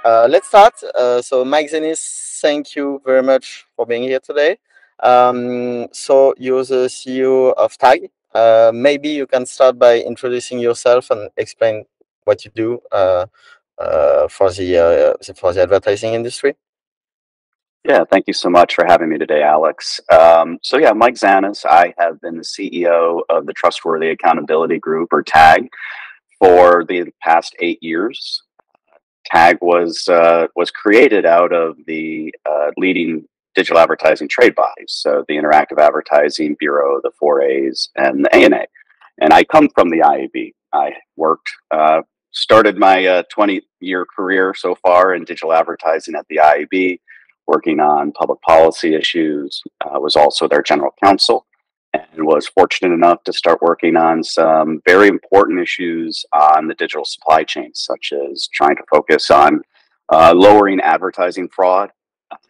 Let's start. So, Mike Zaneis, thank you very much for being here today. So, you're the CEO of Tag. Maybe you can start by introducing yourself and explain what you do for the advertising industry. Yeah, thank you so much for having me today, Alex. Yeah, Mike Zaneis. I have been the CEO of the Trustworthy Accountability Group, or TAG, for the past 8 years. TAG was created out of the leading digital advertising trade bodies, so the Interactive Advertising Bureau, the 4As, and the ANA. And I come from the IAB. I started my 20-year career so far in digital advertising at the IAB, working on public policy issues. Was also their general counsel, and was fortunate enough to start working on some very important issues on the digital supply chain, such as trying to focus on lowering advertising fraud,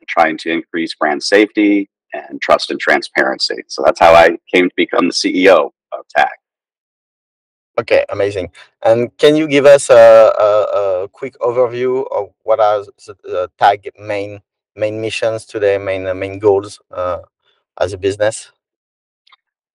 trying to increase brand safety, and trust and transparency. So that's how I came to become the CEO of TAG. Okay, amazing. And can you give us a quick overview of what are the Tag main missions today, main goals as a business?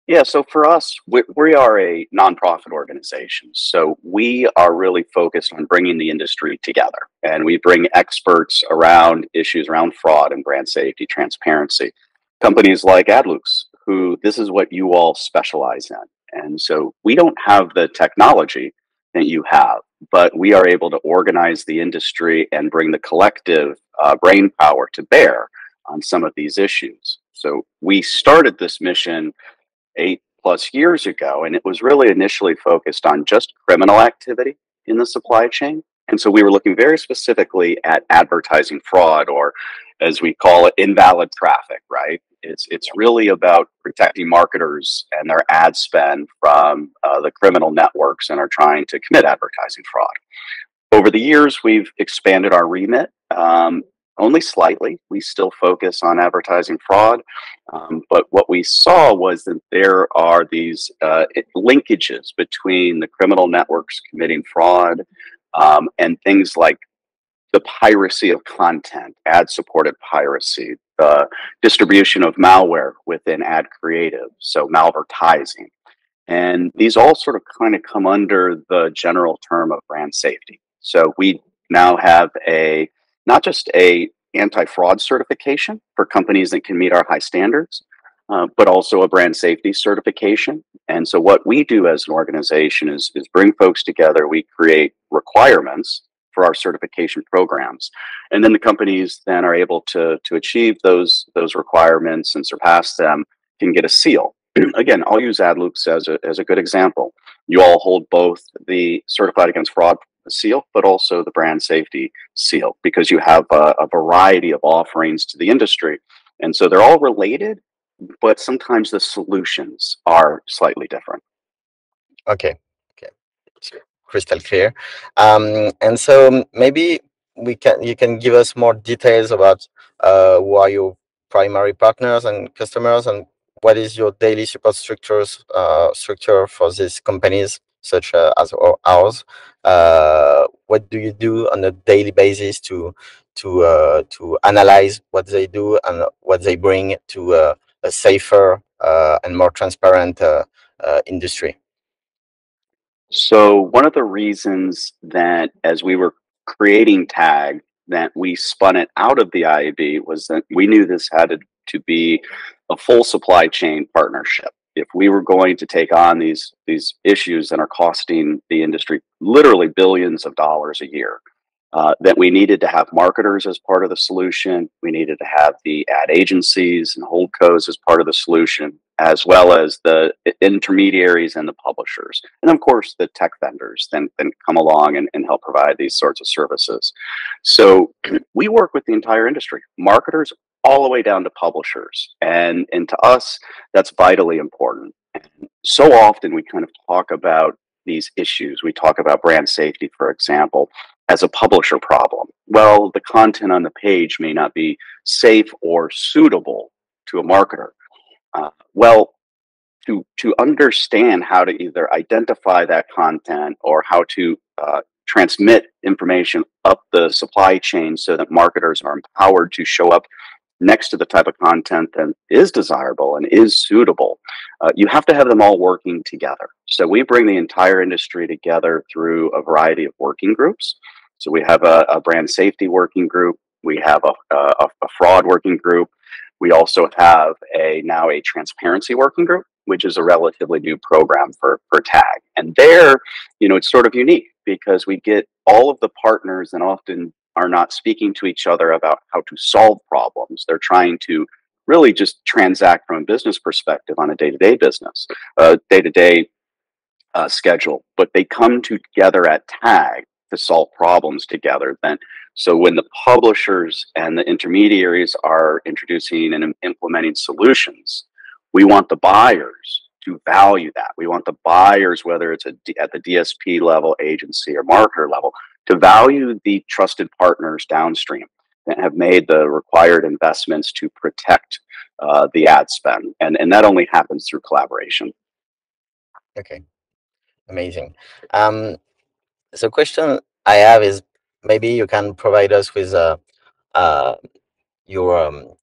Yeah, so for us, we are a nonprofit organization. So we are really focused on bringing the industry together. And we bring experts around issues around fraud and brand safety, transparency. Companies like AdLux, who this is what you all specialize in. And so we don't have the technology that you have, but we are able to organize the industry and bring the collective brain power to bear on some of these issues. So we started this mission 8+ years ago, and it was really initially focused on just criminal activity in the supply chain. And so we were looking very specifically at advertising fraud, or as we call it, invalid traffic, right? It's really about protecting marketers and their ad spend from the criminal networks and are trying to commit advertising fraud. Over the years, we've expanded our remit. Only slightly. We still focus on advertising fraud. But what we saw was that there are these linkages between the criminal networks committing fraud and things like the piracy of content, ad-supported piracy, the distribution of malware within ad creative, so malvertising. And these all sort of kind of come under the general term of brand safety. So we now have not just a anti-fraud certification for companies that can meet our high standards, but also a brand safety certification. And so what we do as an organization is bring folks together. We create requirements for our certification programs, and then the companies then are able to achieve those requirements and surpass them, can get a seal. Again, I'll use AdLux as a good example. You all hold both the Certified Against Fraud seal, but also the brand safety seal, because you have a variety of offerings to the industry. And so they're all related, but sometimes the solutions are slightly different. Okay, it's crystal clear. And so maybe you can give us more details about who are your primary partners and customers, and what is your daily support structure for these companies such as ours. What do you do on a daily basis to analyze what they do and what they bring to a safer and more transparent industry? So one of the reasons that as we were creating TAG, that we spun it out of the IAB was that we knew this had to be a full supply chain partnership. If we were going to take on these issues that are costing the industry literally billions of dollars a year, that we needed to have marketers as part of the solution. We needed to have the ad agencies and holdcos as part of the solution, as well as the intermediaries and the publishers. And of course, the tech vendors then come along and help provide these sorts of services. So we work with the entire industry, marketers all the way down to publishers. And to us, that's vitally important. And so often we kind of talk about these issues. We talk about brand safety, for example, as a publisher problem. Well, the content on the page may not be safe or suitable to a marketer. To understand how to either identify that content or how to transmit information up the supply chain so that marketers are empowered to show up next to the type of content that is desirable and is suitable. You have to have them all working together. So we bring the entire industry together through a variety of working groups. So we have a brand safety working group. We have a fraud working group. We also have now a transparency working group, which is a relatively new program for TAG. And there, it's sort of unique because we get all of the partners and often are not speaking to each other about how to solve problems. They're trying to really just transact from a business perspective on a day-to-day business, day-to-day schedule. But they come together at TAG to solve problems together. So when the publishers and the intermediaries are introducing and implementing solutions, we want the buyers to value that. We want the buyers, whether it's at the DSP level, agency, or marketer level, to value the trusted partners downstream that have made the required investments to protect the ad spend. And that only happens through collaboration. Okay, amazing. So question I have is, maybe you can provide us with uh, your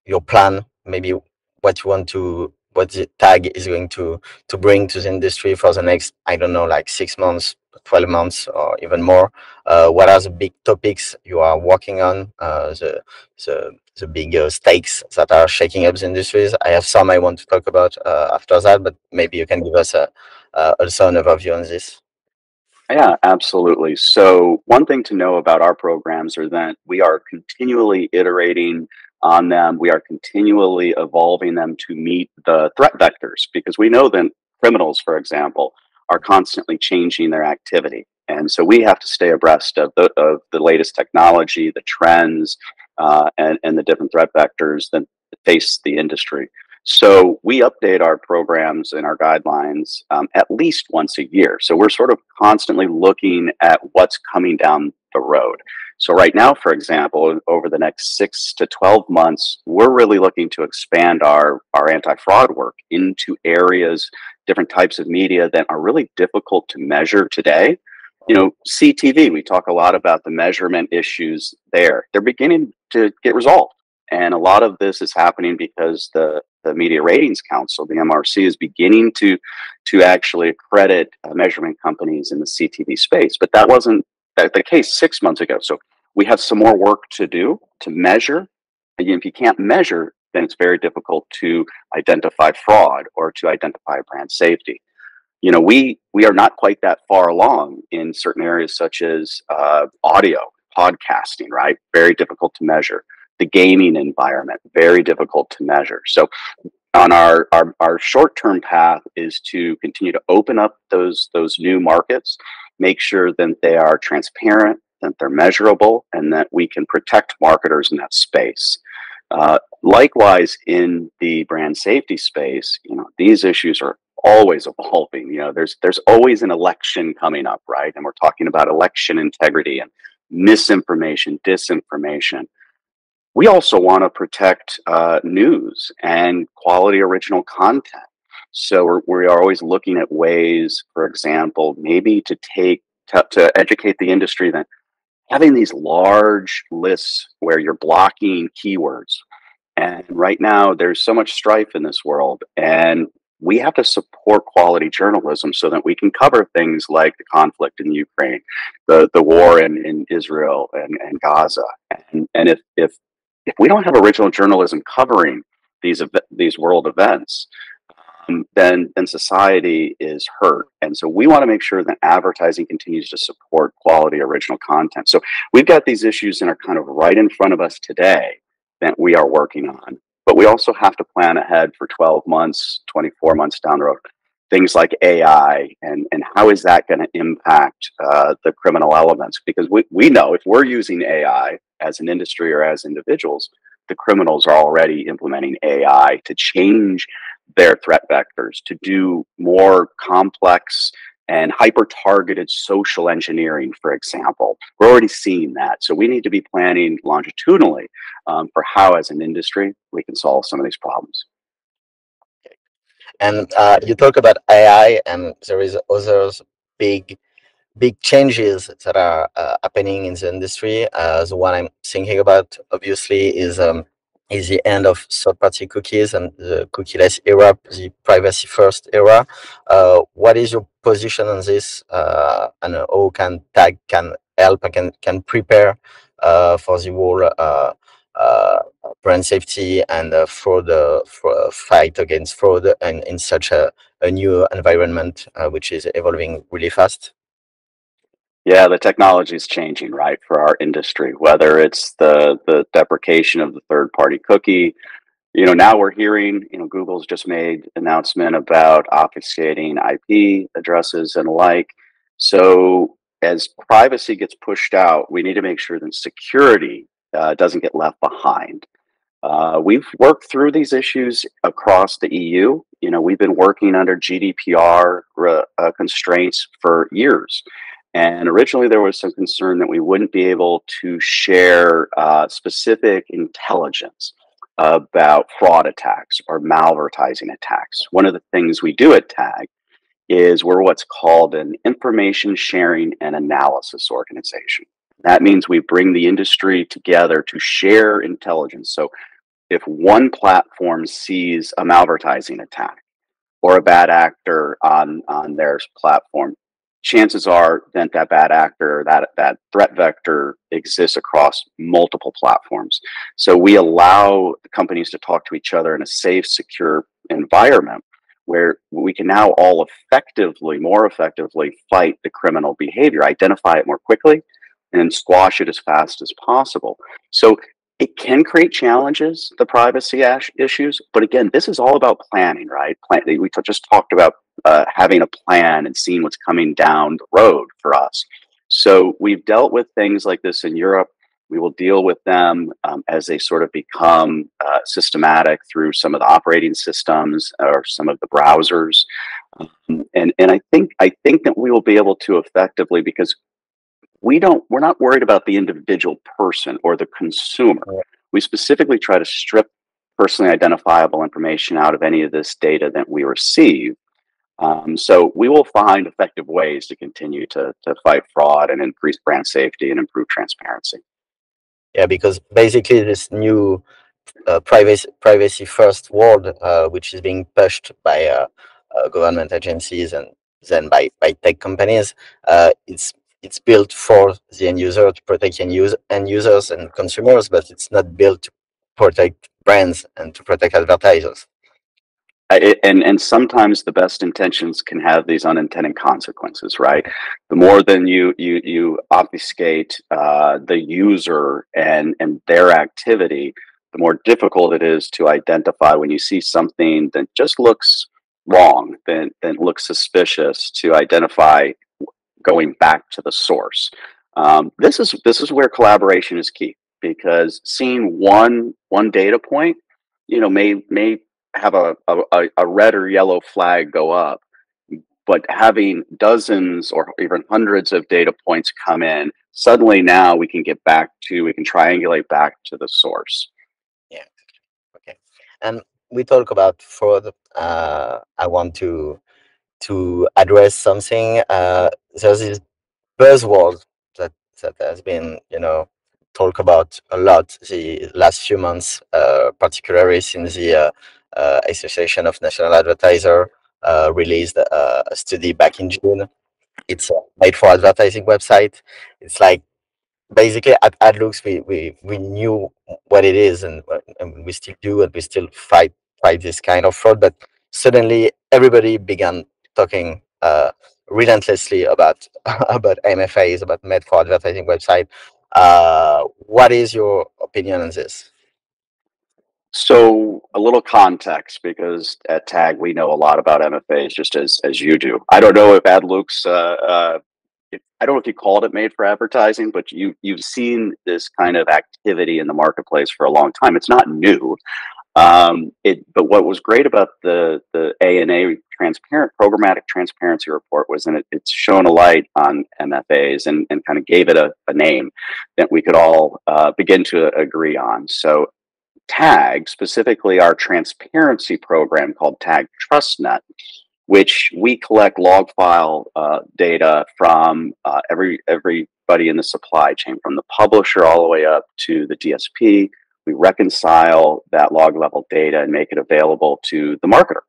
your plan, maybe what you want to, what the tag is going to bring to the industry for the next, I don't know, like 6 months, 12 months, or even more. What are the big topics you are working on, the big stakes that are shaking up the industries? I have some I want to talk about after that, but maybe you can give us also an overview on this. Yeah, absolutely. So one thing to know about our programs are that we are continually iterating on them. We are continually evolving them to meet the threat vectors because we know that criminals, for example, are constantly changing their activity. And so we have to stay abreast of the latest technology, the trends, and the different threat vectors that face the industry. So we update our programs and our guidelines at least once a year. So we're sort of constantly looking at what's coming down the road. So right now, for example, over the next 6 to 12 months, we're really looking to expand our anti-fraud work into areas, different types of media that are really difficult to measure today. CTV, we talk a lot about the measurement issues there. They're beginning to get resolved. And a lot of this is happening because the Media Ratings Council, the MRC, is beginning to actually accredit measurement companies in the CTV space. But that wasn't the case 6 months ago. So we have some more work to do to measure. And if you can't measure, then it's very difficult to identify fraud or to identify brand safety. We are not quite that far along in certain areas such as audio, podcasting, right? Very difficult to measure. The gaming environment, very difficult to measure. So on our short-term path is to continue to open up those new markets, make sure that they are transparent, that they're measurable, and that we can protect marketers in that space. Likewise, in the brand safety space, these issues are always evolving. There's always an election coming up, right? And we're talking about election integrity and misinformation, disinformation. We also want to protect news and quality original content. So we are always looking at ways, for example, maybe to educate the industry that having these large lists where you're blocking keywords. And right now, there's so much strife in this world, and we have to support quality journalism so that we can cover things like the conflict in Ukraine, the war in Israel and Gaza. And if we don't have original journalism covering these world events, then society is hurt. And so we want to make sure that advertising continues to support quality original content. So we've got these issues that are kind of right in front of us today that we are working on. But we also have to plan ahead for 12 months, 24 months down the road. Things like AI and how is that going to impact the criminal elements? Because we know if we're using AI as an industry or as individuals, the criminals are already implementing AI to change their threat vectors, to do more complex and hyper-targeted social engineering, for example. We're already seeing that. So we need to be planning longitudinally for how, as an industry, we can solve some of these problems. And you talk about AI, and there is others big changes that are happening in the industry. The one I'm thinking about, obviously, is the end of third-party cookies and the cookieless era, the privacy-first era. What is your position on this, and how can Tag can help and can prepare for the whole uh, brand safety and fraud, fight against fraud, and in such a new environment which is evolving really fast? Yeah, the technology is changing, right, for our industry, whether it's the deprecation of the third party cookie. Now we're hearing, Google's just made announcement about obfuscating IP addresses and the like. So as privacy gets pushed out, we need to make sure that security doesn't get left behind. We've worked through these issues across the EU. We've been working under GDPR constraints for years. And originally, there was some concern that we wouldn't be able to share specific intelligence about fraud attacks or malvertising attacks. One of the things we do at TAG is we're what's called an information sharing and analysis organization. That means we bring the industry together to share intelligence. So if one platform sees a malvertising attack or a bad actor on their platform, chances are that bad actor, that threat vector exists across multiple platforms. So we allow companies to talk to each other in a safe, secure environment where we can now all more effectively fight the criminal behavior, identify it more quickly, and squash it as fast as possible. So it can create challenges, the privacy issues, but again, this is all about planning, right? We just talked about having a plan and seeing what's coming down the road for us. So we've dealt with things like this in Europe. We will deal with them as they sort of become systematic through some of the operating systems or some of the browsers. And I think that we will be able to effectively, because we're not worried about the individual person or the consumer. We specifically try to strip personally identifiable information out of any of this data that we receive. So we will find effective ways to continue to fight fraud and increase brand safety and improve transparency. Yeah, because basically this new privacy first world, which is being pushed by government agencies and then by tech companies, it's built for the end user to protect end users and consumers, but it's not built to protect brands and to protect advertisers. And sometimes the best intentions can have these unintended consequences, right? The more than you obfuscate the user and their activity, the more difficult it is to identify when you see something that just looks wrong, that looks suspicious, to identify going back to the source. This is where collaboration is key, because seeing one data point, may have a red or yellow flag go up, but having dozens or even hundreds of data points come in, suddenly now we can triangulate back to the source. Yeah. Okay. And we talk about fraud. I want to address something. There's this buzzword that has been, talked about a lot the last few months, particularly since the Association of National Advertiser released a study back in June. It's a made for advertising website. It's like basically at AdLooks we knew what it is, and we still do, and we still fight this kind of fraud, but suddenly everybody began talking relentlessly about about MFAs, about made for advertising website. What is your opinion on this? So a little context, because at TAG we know a lot about MFAs, just as you do. I don't know if AdLooks, I don't know if you called it made for advertising, but you've seen this kind of activity in the marketplace for a long time. It's not new. But what was great about the ANA transparent programmatic transparency report was that it's shown a light on MFAs and kind of gave it a name that we could all begin to agree on. So TAG, specifically our transparency program called TAG TrustNet, which we collect log file data from everybody in the supply chain, from the publisher all the way up to the DSP. We reconcile that log level data and make it available to the marketer.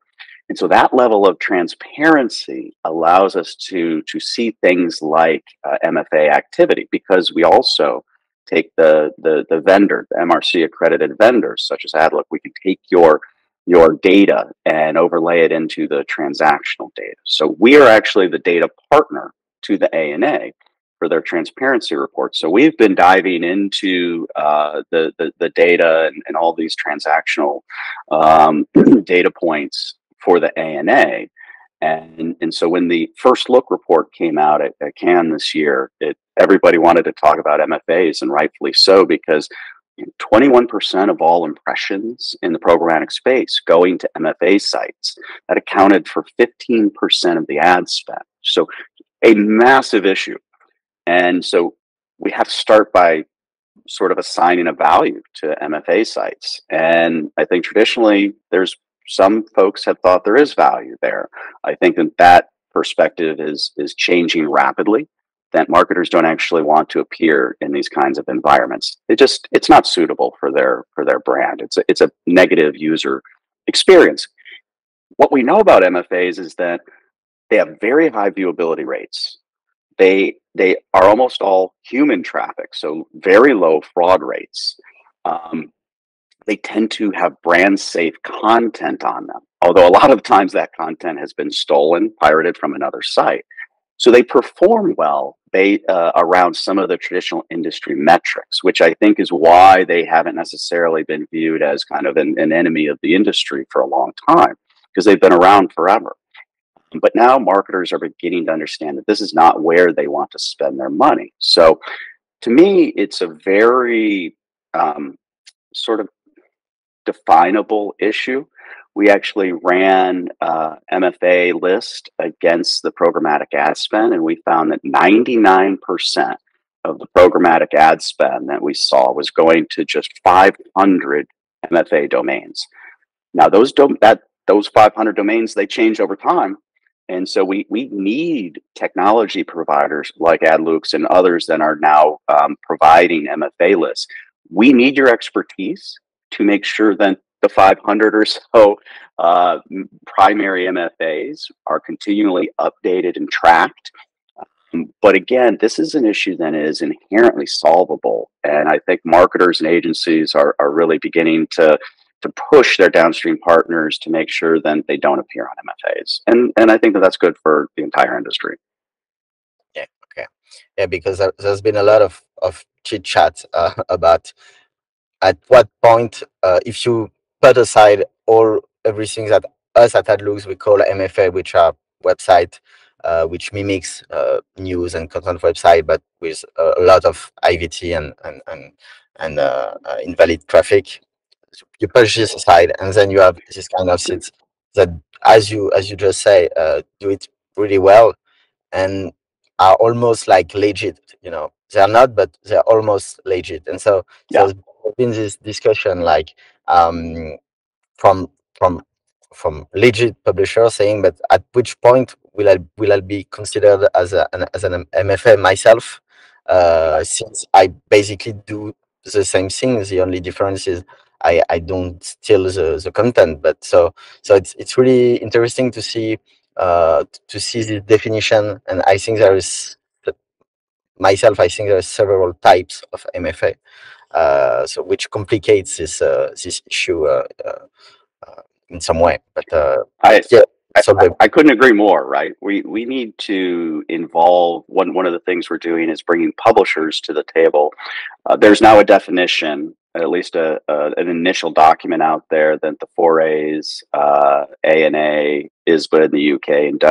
And so that level of transparency allows us to see things like MFA activity, because we also take the vendor, the MRC accredited vendors such as AdLook. We can take your data and overlay it into the transactional data. So we are actually the data partner to the ANA for their transparency reports. So we've been diving into the data and all these transactional data points for the ANA. And so when the first look report came out at Cannes this year, everybody wanted to talk about MFAs, and rightfully so, because 21% of all impressions in the programmatic space going to MFA sites. That accounted for 15% of the ad spend. So a massive issue. And so we have to start by sort of assigning a value to MFA sites. And I think traditionally there's some folks have thought there is value there. I think that perspective is changing rapidly, that marketers don't actually want to appear in these kinds of environments. It's not suitable for their brand. It's a negative user experience. What we know about MFAs is that they have very high viewability rates. They are almost all human traffic, so very low fraud rates. They tend to have brand safe content on them, although a lot of times that content has been stolen, pirated from another site. So they perform well around some of the traditional industry metrics, which I think is why they haven't necessarily been viewed as kind of an enemy of the industry for a long time, because they've been around forever. But now marketers are beginning to understand that this is not where they want to spend their money. So to me, it's a very sort of definable issue. We actually ran MFA list against the programmatic ad spend, and we found that 99% of the programmatic ad spend that we saw was going to just 500 MFA domains. Now, those 500 domains, they change over time. And so we need technology providers like AdLooks and others that are now providing MFA lists. We need your expertise to make sure that the 500 or so primary MFAs are continually updated and tracked. But again, this is an issue that is inherently solvable. And I think marketers and agencies are really beginning to push their downstream partners to make sure that they don't appear on MFAs. And I think that that's good for the entire industry. Yeah, okay. Yeah, because there's been a lot of chit chat about at what point, if you put aside everything that us at AdLooks we call MFA, which are website which mimics news and content website, but with a lot of IVT and invalid traffic. You push this aside, and then you have this kind of sites that, as you just say, do it really well and are almost like legit. They're not, but they're almost legit. And so Yeah. there's been this discussion, like from from from legit publishers saying, but at which point will I be considered as an MFA myself? Since I basically do the same thing. The only difference is I don't steal the content. But so it's really interesting to see this definition. And I think there is I think there are several types of MFA, so which complicates this issue in some way. But I, yeah, I couldn't agree more, right? We need to involve one of the things we're doing is bringing publishers to the table. There's now a definition, at least an initial document out there that the 4A's, ANA, ISBA in the UK,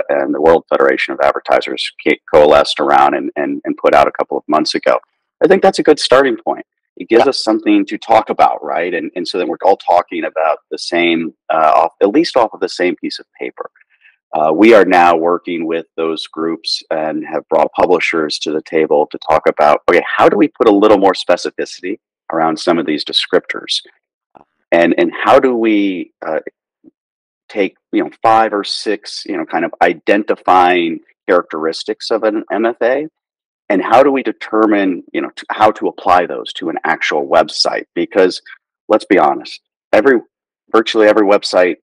and the World Federation of Advertisers coalesced around and put out a couple of months ago. I think that's a good starting point. It gives us something to talk about, right? And so that we're all talking about the same, at least off of the same piece of paper. We are now working with those groups and have brought publishers to the table to talk about, okay, how do we put a little more specificity around some of these descriptors? And how do we take 5 or 6 kind of identifying characteristics of an MFA, and how do we determine how to apply those to an actual website? Because let's be honest, every virtually every website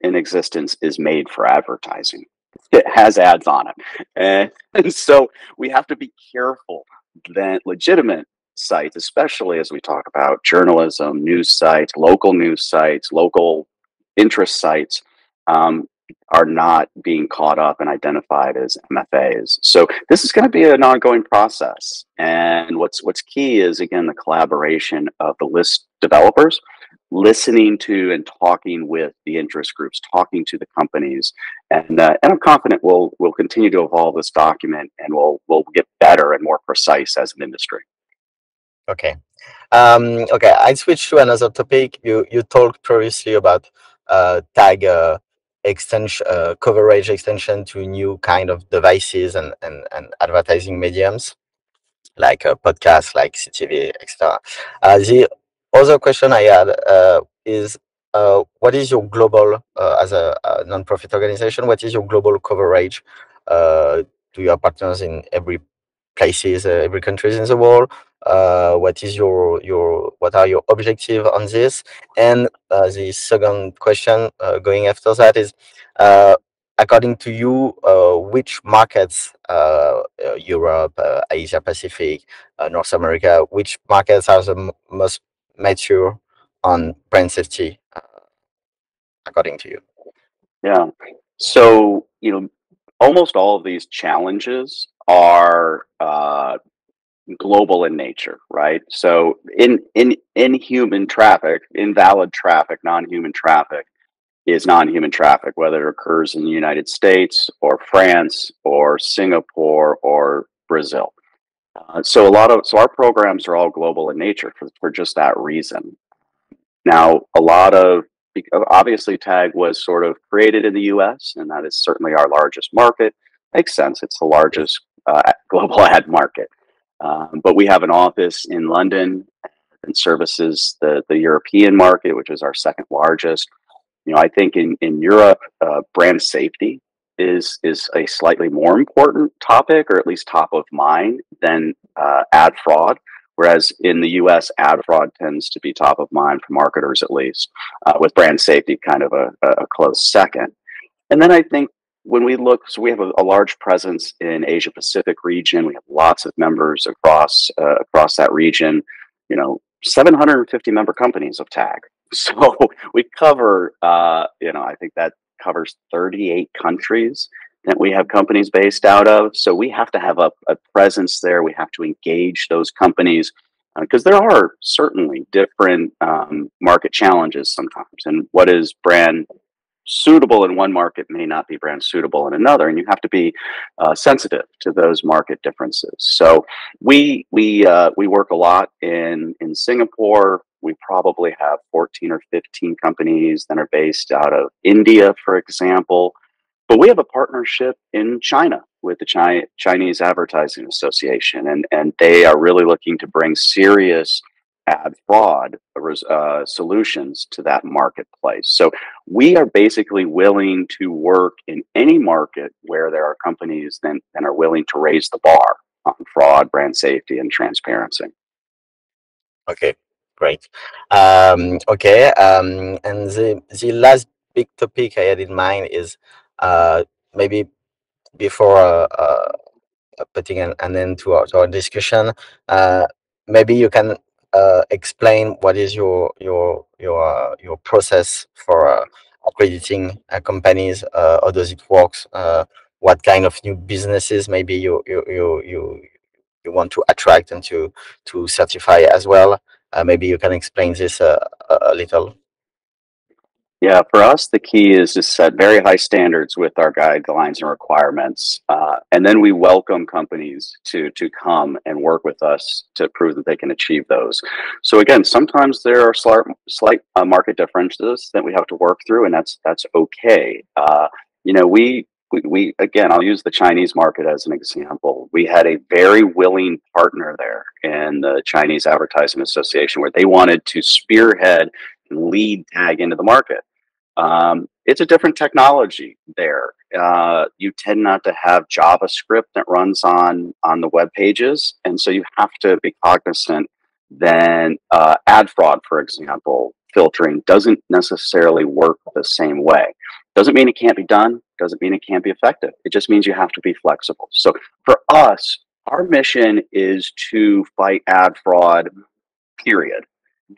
in existence is made for advertising. It has ads on it, and so we have to be careful that legitimate sites, especially as we talk about journalism, news sites, local interest sites, um, are not being caught up and identified as MFAs. So this is going to be an ongoing process. And what's key is, again, the collaboration of the list developers, listening to and talking with the interest groups, talking to the companies, and I'm confident we'll continue to evolve this document, and we'll get better and more precise as an industry. Okay. Okay, I switch to another topic. You talked previously about tag extension, coverage extension to new kind of devices and advertising mediums like podcasts, like CTV, etc. The other question I had is what is your global, as a non-profit organization, what is your global coverage? Do you have partners in every places, every countries in the world? What is what are your objective on this? And the second question going after that is, according to you, which markets, Europe, Asia Pacific, North America, which markets are the most mature on brand safety, according to you? Yeah. So, almost all of these challenges are global in nature, right? So, in human traffic, invalid traffic, non-human traffic is non-human traffic, whether it occurs in the United States or France or Singapore or Brazil. So our programs are all global in nature for just that reason. Now, obviously, Tag was sort of created in the US, and that is certainly our largest market. Makes sense. It's the largest global ad market. But we have an office in London and services the European market, which is our second largest. I think in Europe, brand safety is a slightly more important topic, or at least top of mind, than ad fraud. Whereas in the U.S., ad fraud tends to be top of mind for marketers, at least, with brand safety kind of a close second. And then I think when we look, so we have a large presence in Asia Pacific region. We have lots of members across that region. 750 member companies of Tag. So we cover, I think that covers 38 countries that we have companies based out of. So we have to have a presence there. We have to engage those companies because there are certainly different market challenges sometimes. And what is brand suitable in one market may not be brand suitable in another, and you have to be sensitive to those market differences. So we work a lot in Singapore. We probably have 14 or 15 companies that are based out of India, for example. But we have a partnership in China with the Chinese Advertising Association, and they are really looking to bring serious ad fraud solutions to that marketplace. So we are basically willing to work in any market where there are companies that are willing to raise the bar on fraud, brand safety, and transparency. Okay, great. Okay, and the last big topic I had in mind is maybe before putting an end to our discussion, maybe you can explain what is your process for accrediting companies. How does it works? What kind of new businesses maybe you want to attract and to certify as well? Maybe you can explain this a little. Yeah, for us, the key is to set very high standards with our guidelines and requirements, and then we welcome companies to come and work with us to prove that they can achieve those. So again, sometimes there are slight market differences that we have to work through, and that's okay. We again, I'll use the Chinese market as an example. We had a very willing partner there in the Chinese Advertising Association, where they wanted to spearhead and lead Tag into the market. it's a different technology there. You tend not to have JavaScript that runs on the web pages, and so you have to be cognizant. Then ad fraud, for example, filtering doesn't necessarily work the same way. Doesn't mean it can't be done. Doesn't mean it can't be effective. It just means you have to be flexible. So for us, our mission is to fight ad fraud, period.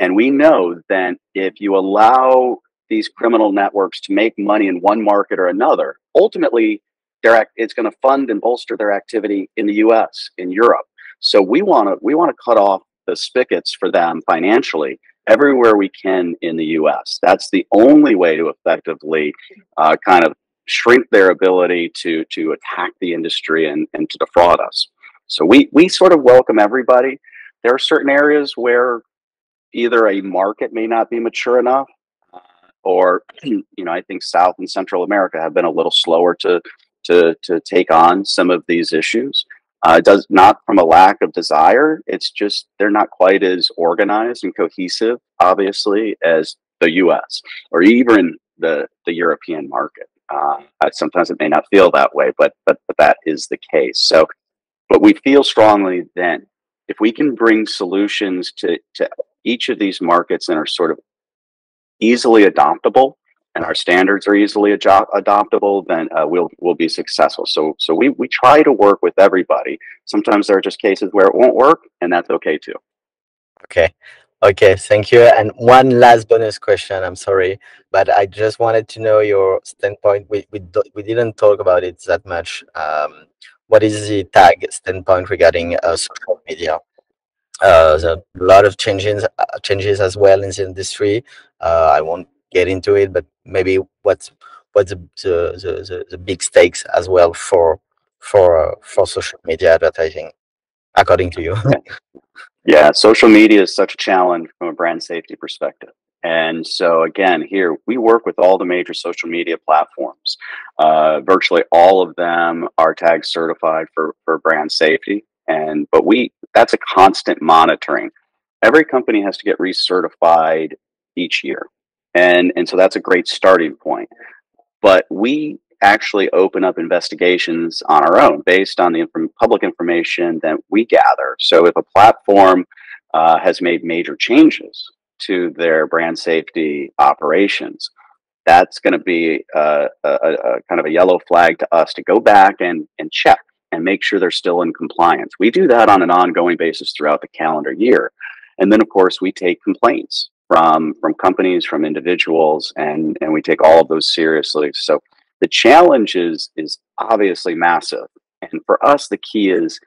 And we know that if you allow these criminal networks to make money in one market or another, ultimately, it's going to fund and bolster their activity in the U.S., in Europe. So we want to cut off the spigots for them financially everywhere we can in the U.S. That's the only way to effectively kind of shrink their ability to attack the industry and to defraud us. So we sort of welcome everybody. There are certain areas where either a market may not be mature enough, or I think South and Central America have been a little slower to take on some of these issues. It does not from a lack of desire. It's just they're not quite as organized and cohesive, obviously, as the U.S. or even the European market. Sometimes it may not feel that way, but that is the case. So, but we feel strongly that if we can bring solutions to each of these markets that are sort of easily adoptable, and our standards are easily adoptable, then we'll be successful. So we try to work with everybody. Sometimes there are just cases where it won't work, and that's okay too. Okay, thank you. And one last bonus question. I'm sorry, but I just wanted to know your standpoint. We didn't talk about it that much. What is the tag standpoint regarding social media? There's a lot of changes as well in the industry. I won't get into it, but maybe what's the big stakes as well for social media advertising, according to you? Yeah, social media is such a challenge from a brand safety perspective. And so again, here we work with all the major social media platforms. Virtually all of them are tag certified for brand safety. But that's a constant monitoring. Every company has to get recertified each year. And so that's a great starting point. But we actually open up investigations on our own based on the public information that we gather. So if a platform has made major changes to their brand safety operations, that's going to be a kind of a yellow flag to us to go back and check and make sure they're still in compliance. We do that on an ongoing basis throughout the calendar year. And then, of course, we take complaints from companies, from individuals, and we take all of those seriously. So the challenge is obviously massive. And for us, the key is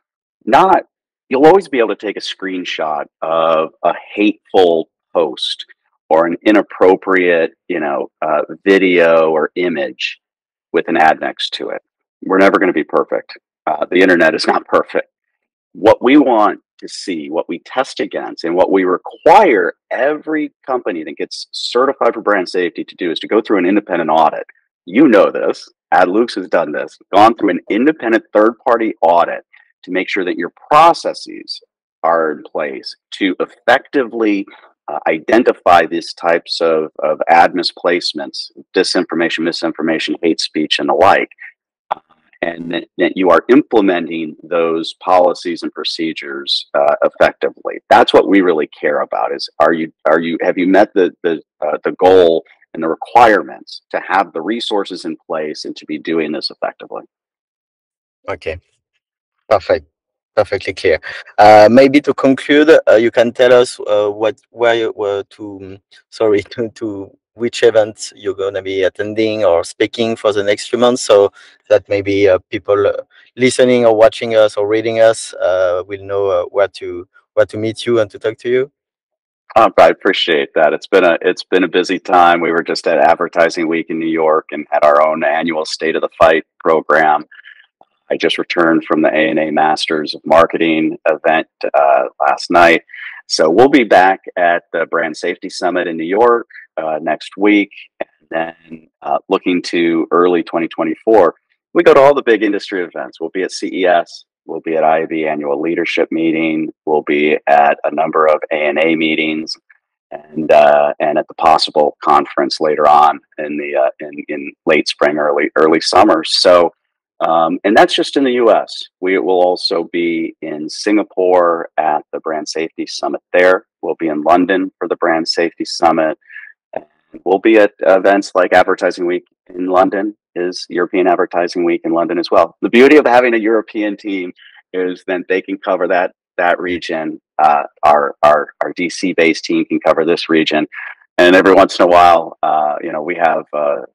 not, you'll always be able to take a screenshot of a hateful post or an inappropriate, video or image with an ad next to it. We're never going to be perfect. The internet is not perfect. What we want to see, what we test against, and what we require every company that gets certified for brand safety to do is to go through an independent audit. You know this. AdLux has done this, gone through an independent third-party audit to make sure that your processes are in place to effectively identify these types of ad misplacements, disinformation, misinformation, hate speech, and the like, and that you are implementing those policies and procedures effectively. That's what we really care about. Is have you met the goal and the requirements to have the resources in place and to be doing this effectively? Okay, perfect. Perfectly clear. Maybe to conclude, you can tell us where you were sorry, to which events you're going to be attending or speaking for the next few months, so that maybe people listening or watching us or reading us will know where to meet you and to talk to you. I appreciate that. It's been a busy time. We were just at Advertising Week in New York and had our own annual State of the Fight program. I just returned from the ANA Masters of Marketing event last night. So we'll be back at the Brand Safety Summit in New York next week. And then looking to early 2024, we go to all the big industry events. We'll be at CES. We'll be at IAB Annual Leadership Meeting. We'll be at a number of ANA meetings. and at the possible conference later on in the in late spring, early summer. So, and that's just in the U.S. We will also be in Singapore at the Brand Safety Summit. There, we'll be in London for the Brand Safety Summit. We'll be at events like Advertising Week in London, is European Advertising Week in London as well. The beauty of having a European team is then they can cover that region. Our DC based team can cover this region, and every once in a while, we have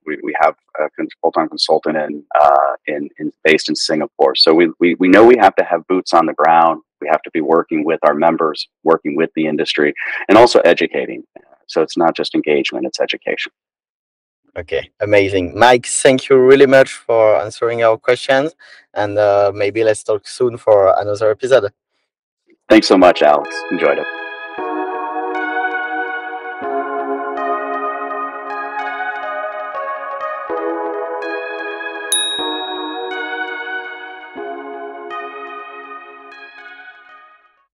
we have a full-time consultant in based in Singapore. So we know we have to have boots on the ground. We have to be working with our members, working with the industry, and also educating. So it's not just engagement, it's education. Okay, amazing. Mike, thank you really much for answering our questions. And maybe let's talk soon for another episode. Thanks so much, Alex. Enjoyed it.